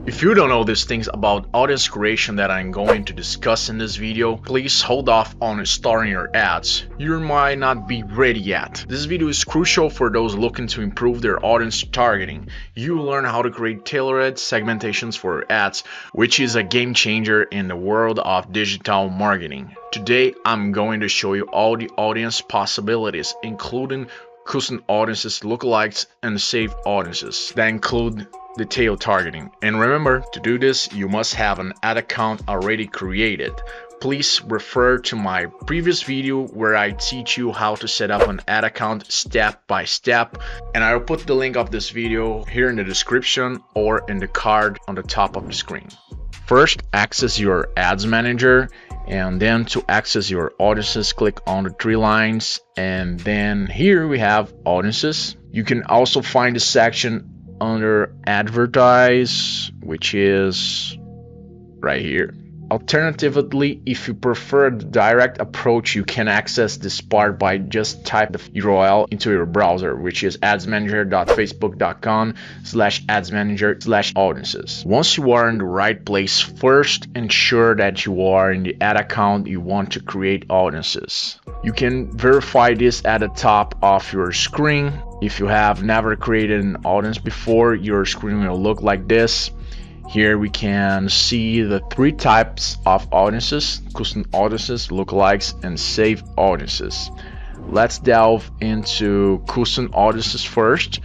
If you don't know these things about audience creation that I'm going to discuss in this video, please hold off on starting your ads. You might not be ready yet. This video is crucial for those looking to improve their audience targeting. You will learn how to create tailored segmentations for ads, which is a game changer in the world of digital marketing. Today, I'm going to show you all the audience possibilities, including custom audiences, lookalikes, and saved audiences that include detail targeting. And remember, to do this, you must have an ad account already created. Please refer to my previous video where I teach you how to set up an ad account step by step, and I'll put the link of this video here in the description or in the card on the top of the screen. First, access your ads manager, and then to access your audiences, click on the three lines, and then here we have audiences. You can also find a section under advertise, which is right here. Alternatively, if you prefer the direct approach, you can access this part by just type the URL into your browser, which is adsmanager.facebook.com/adsmanager/audiences. Once you are in the right place, first ensure that you are in the ad account you want to create audiences. You can verify this at the top of your screen. If you have never created an audience before, your screen will look like this. Here we can see the three types of audiences: custom audiences, lookalikes, and saved audiences. Let's delve into custom audiences first.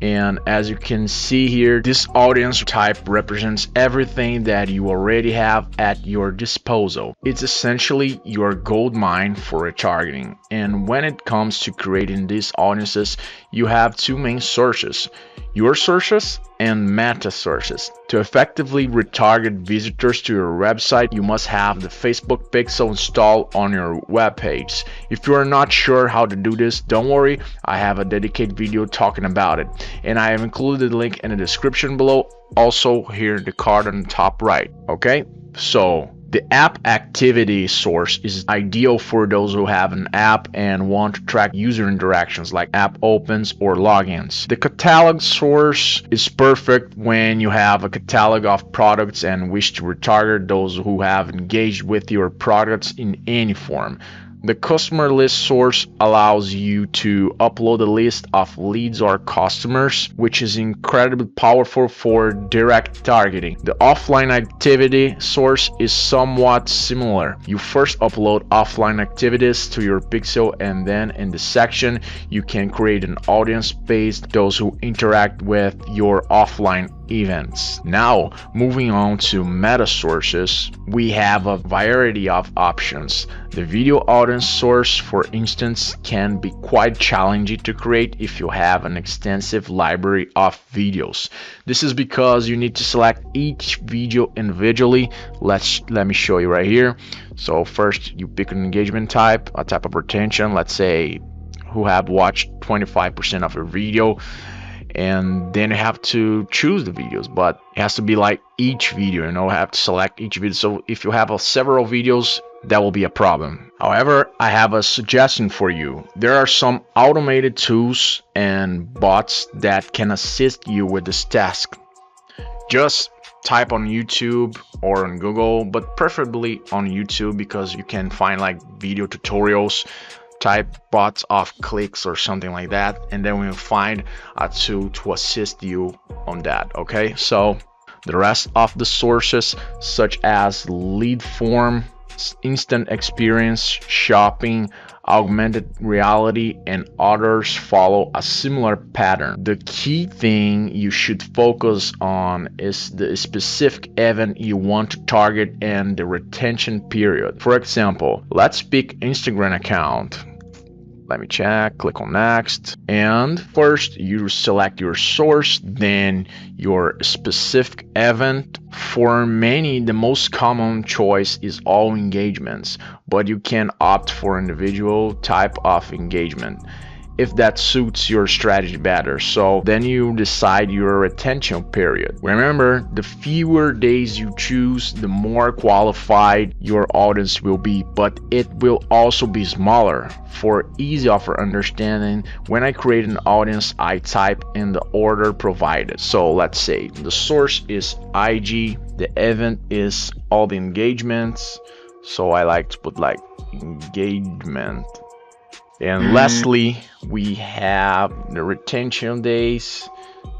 And as you can see here, this audience type represents everything that you already have at your disposal. It's essentially your gold mine for retargeting. And when it comes to creating these audiences, you have two main sources: your sources and meta sources. To effectively retarget visitors to your website, you must have the Facebook pixel installed on your web page. If you are not sure how to do this, don't worry, I have a dedicated video talking about it, and I have included the link in the description below, also here in the card on the top right. Okay, so the app activity source is ideal for those who have an app and want to track user interactions like app opens or logins. The catalog source is perfect when you have a catalog of products and wish to retarget those who have engaged with your products in any form. The customer list source allows you to upload a list of leads or customers, which is incredibly powerful for direct targeting. The offline activity source is somewhat similar. You first upload offline activities to your pixel, and then in the section you can create an audience based on those who interact with your offline events. Now, moving on to meta sources, we have a variety of options. The video audience source, for instance, can be quite challenging to create if you have an extensive library of videos. This is because you need to select each video individually. Let me show you right here. So first you pick an engagement type, a type of retention, let's say who have watched 25% of your video, and then you have to choose the videos, but it has to be like each video, you know, have to select each video. So if you have several videos, that will be a problem. However, I have a suggestion for you. There are some automated tools and bots that can assist you with this task. Just type on YouTube or on Google, but preferably on YouTube, because you can find like video tutorials. Type bots of clicks or something like that, and then we'll find a tool to assist you on that. Okay, so the rest of the sources, such as lead form, instant experience, shopping, augmented reality, and others, follow a similar pattern. The key thing you should focus on is the specific event you want to target and the retention period. For example, let's pick Instagram account. Let me check, click on next, and first you select your source, then your specific event. For many, the most common choice is all engagements, but you can opt for individual type of engagement. if that suits your strategy better. So then you decide your retention period. Remember, the fewer days you choose, the more qualified your audience will be, but it will also be smaller. For easy offer understanding, when I create an audience, I type in the order provided. So let's say the source is IG, the event is all the engagements, so I like to put like engagement. And lastly, we have the retention days.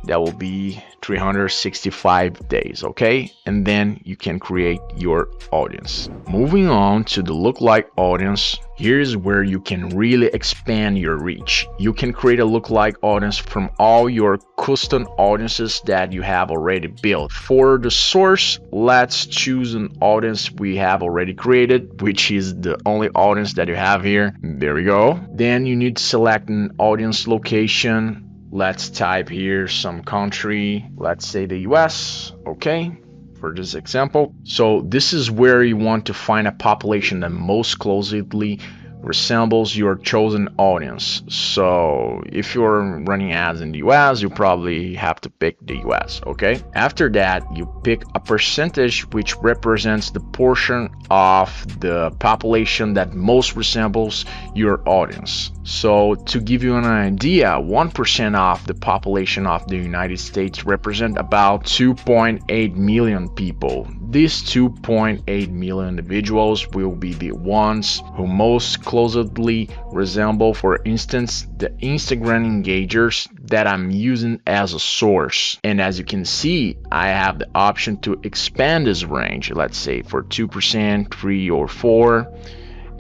That will be 365 days, okay? And then you can create your audience. Moving on to the lookalike audience, here's where you can really expand your reach. You can create a lookalike audience from all your custom audiences that you have already built. For the source, let's choose an audience we have already created, which is the only audience that you have here. There we go. Then you need to select an audience location. Let's type here some country, let's say the US, okay, for this example. So this is where you want to find a population that most closely resembles your chosen audience. So if you're running ads in the US, you probably have to pick the US, okay? After that, you pick a percentage which represents the portion of the population that most resembles your audience. So to give you an idea, 1% of the population of the United States represent about 2.8 million people. These 2.8 million individuals will be the ones who most closely resemble, for instance, the Instagram engagers that I'm using as a source. And as you can see, I have the option to expand this range, let's say for 2%, 3 or 4.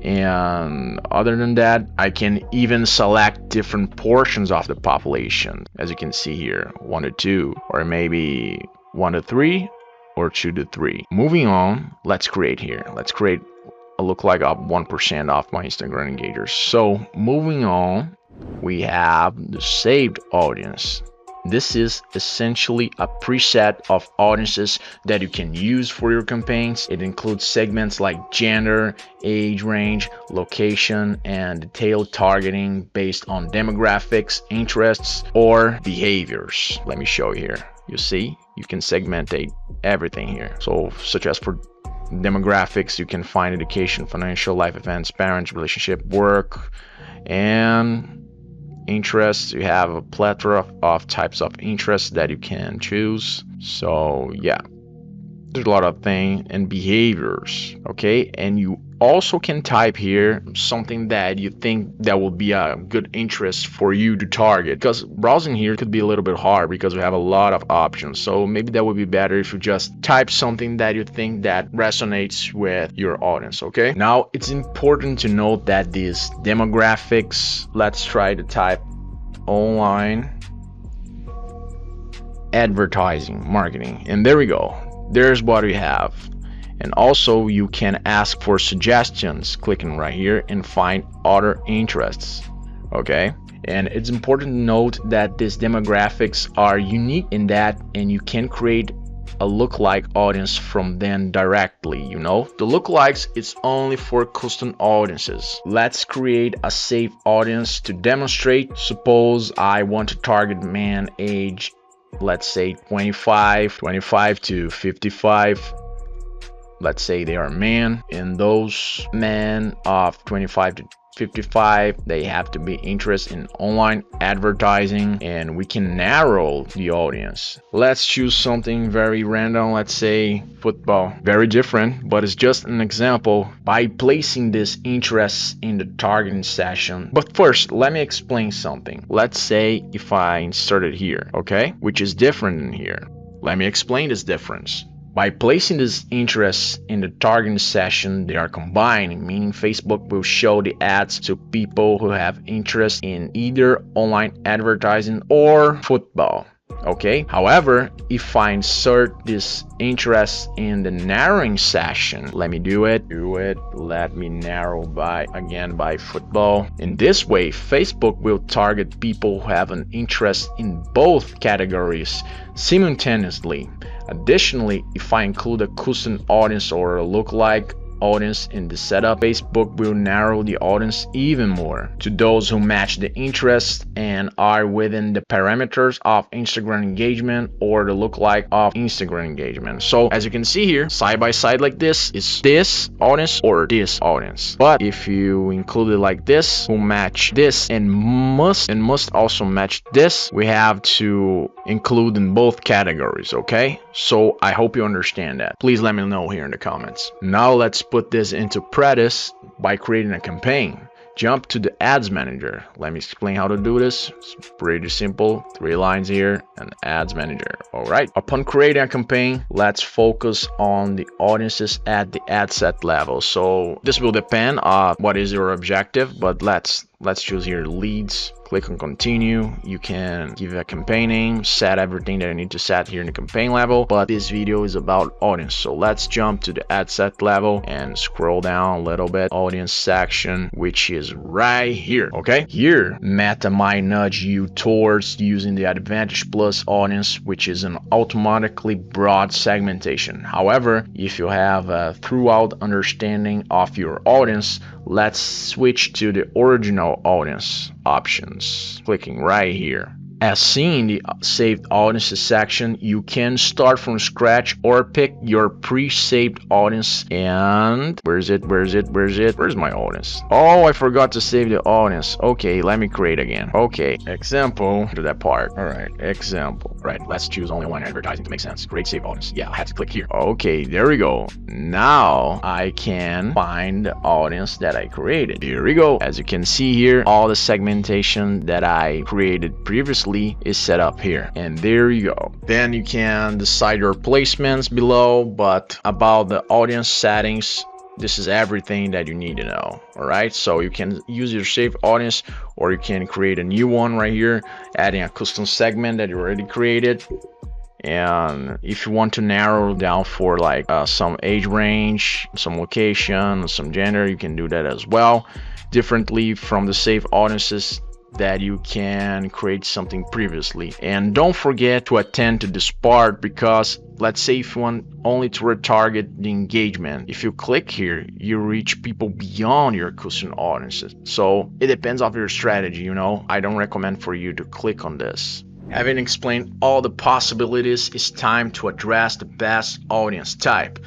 And other than that, I can even select different portions of the population, as you can see here, 1 to 2, or maybe 1 to 3, or 2 to 3. Moving on, let's create a lookalike of 1% of my Instagram engagers. So moving on, we have the saved audience. This is essentially a preset of audiences that you can use for your campaigns. It includes segments like gender, age range, location, and detailed targeting based on demographics, interests, or behaviors. Let me show you here. You see, you can segment everything here. So such as for demographics, you can find education, financial, life events, parents, relationship, work, and interests. You have a plethora of types of interests that you can choose. So yeah, there's a lot of things, and behaviors, okay? And you also can type here something that you think that will be a good interest for you to target, because browsing here could be a little bit hard because we have a lot of options. So maybe that would be better if you just type something that you think that resonates with your audience, okay? Now it's important to note that these demographics, let's try to type online advertising marketing, and there we go. There's what we have. And also you can ask for suggestions, clicking right here, and find other interests, okay? And it's important to note that these demographics are unique in that, and you can create a lookalike audience from them directly. You know, the lookalikes, it's only for custom audiences. Let's create a safe audience to demonstrate. Suppose I want to target man age, let's say 25 to 55. Let's say they are men, and those men of 25 to 55, they have to be interested in online advertising, and we can narrow the audience. Let's choose something very random, let's say football. Very different, but it's just an example by placing this interest in the targeting session. But first, let me explain something. Let's say if I insert it here, okay, which is different in here. Let me explain this difference. By placing these interests in the targeting session, they are combined, meaning Facebook will show the ads to people who have interest in either online advertising or football. Okay, however, if I insert this interest in the narrowing session, let me do it, let me narrow by football. In this way, Facebook will target people who have an interest in both categories simultaneously. Additionally, if I include a custom audience or a lookalike, audience in the setup, Facebook will narrow the audience even more to those who match the interests and are within the parameters of Instagram engagement or the lookalike of Instagram engagement. So as you can see here, side by side like this is this audience or this audience. But if you include it like this, who match this and must also match this, we have to include in both categories. Okay, so I hope you understand that. Please let me know here in the comments. Now let's put this into practice by creating a campaign. Jump to the ads manager. Let me explain how to do this. It's pretty simple. 3 lines here and ads manager. All right, upon creating a campaign, let's focus on the audiences at the ad set level. So this will depend on what is your objective, but let's choose here leads. Click on continue. You can give a campaign name, set everything that you need to set here in the campaign level, but this video is about audience. So let's jump to the ad set level and scroll down a little bit, audience section, which is right here. Okay, here Meta might nudge you towards using the Advantage Plus audience, which is an automatically broad segmentation. However, if you have a throughout understanding of your audience, let's switch to the original audience options, clicking right here. As seen in the saved audiences section, you can start from scratch or pick your pre-saved audience. And where's my audience? Oh, I forgot to save the audience. Okay, let me create again. Okay, example to that part. All right, example. Right, let's choose only one advertising to make sense. Create save audience. Yeah, I had to click here. Okay, there we go. Now I can find the audience that I created. Here we go. As you can see here, all the segmentation that I created previously is set up here, and there you go. Then you can decide your placements below, but about the audience settings, this is everything that you need to know. All right, so you can use your saved audience, or you can create a new one right here, adding a custom segment that you already created. And if you want to narrow down for like some age range, some location, some gender, you can do that as well, differently from the saved audiences that you can create something previously. And don't forget to attend to this part, because let's say if you want only to retarget the engagement, if you click here, you reach people beyond your custom audiences. So it depends on your strategy, you know. I don't recommend for you to click on this. Having explained all the possibilities, it's time to address the best audience type.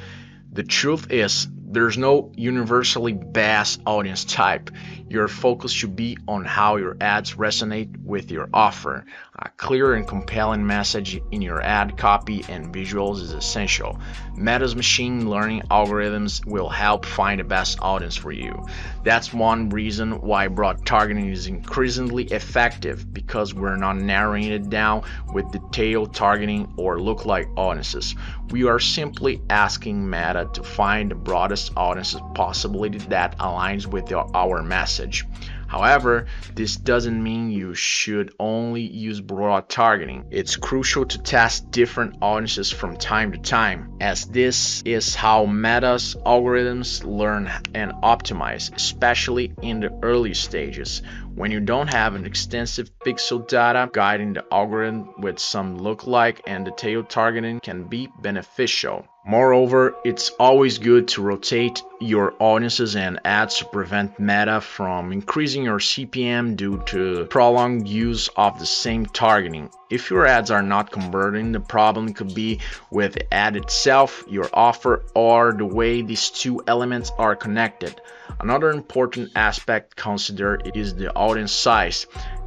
The truth is, there's no universally best audience type. Your focus should be on how your ads resonate with your offer. A clear and compelling message in your ad copy and visuals is essential. Meta's machine learning algorithms will help find the best audience for you. That's one reason why broad targeting is increasingly effective, because we're not narrowing it down with detailed targeting or lookalike audiences. We are simply asking Meta to find the broadest audience possibility that aligns with our message. However, this doesn't mean you should only use broad targeting. It's crucial to test different audiences from time to time, as this is how Meta's algorithms learn and optimize, especially in the early stages. When you don't have an extensive pixel data guiding the algorithm, with some lookalike and detailed targeting can be beneficial. Moreover, it's always good to rotate your audiences and ads to prevent Meta from increasing your CPM due to prolonged use of the same targeting. If your ads are not converting, the problem could be with the ad itself, your offer, or the way these two elements are connected. Another important aspect to consider is the audience size.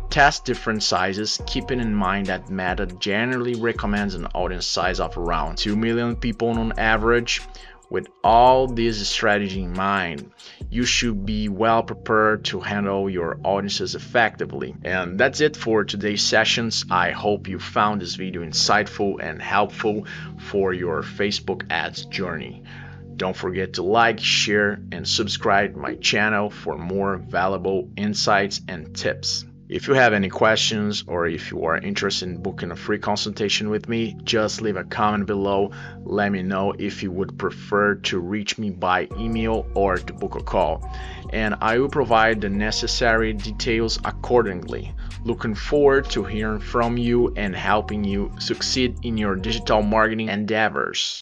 Test different sizes, keeping in mind that Meta generally recommends an audience size of around 2 million people on average. With all this strategy in mind, you should be well prepared to handle your audiences effectively. And that's it for today's sessions. I hope you found this video insightful and helpful for your Facebook ads journey. Don't forget to like, share, and subscribe to my channel for more valuable insights and tips. If you have any questions, or if you are interested in booking a free consultation with me, just leave a comment below. Let me know if you would prefer to reach me by email or to book a call, and I will provide the necessary details accordingly. Looking forward to hearing from you and helping you succeed in your digital marketing endeavors.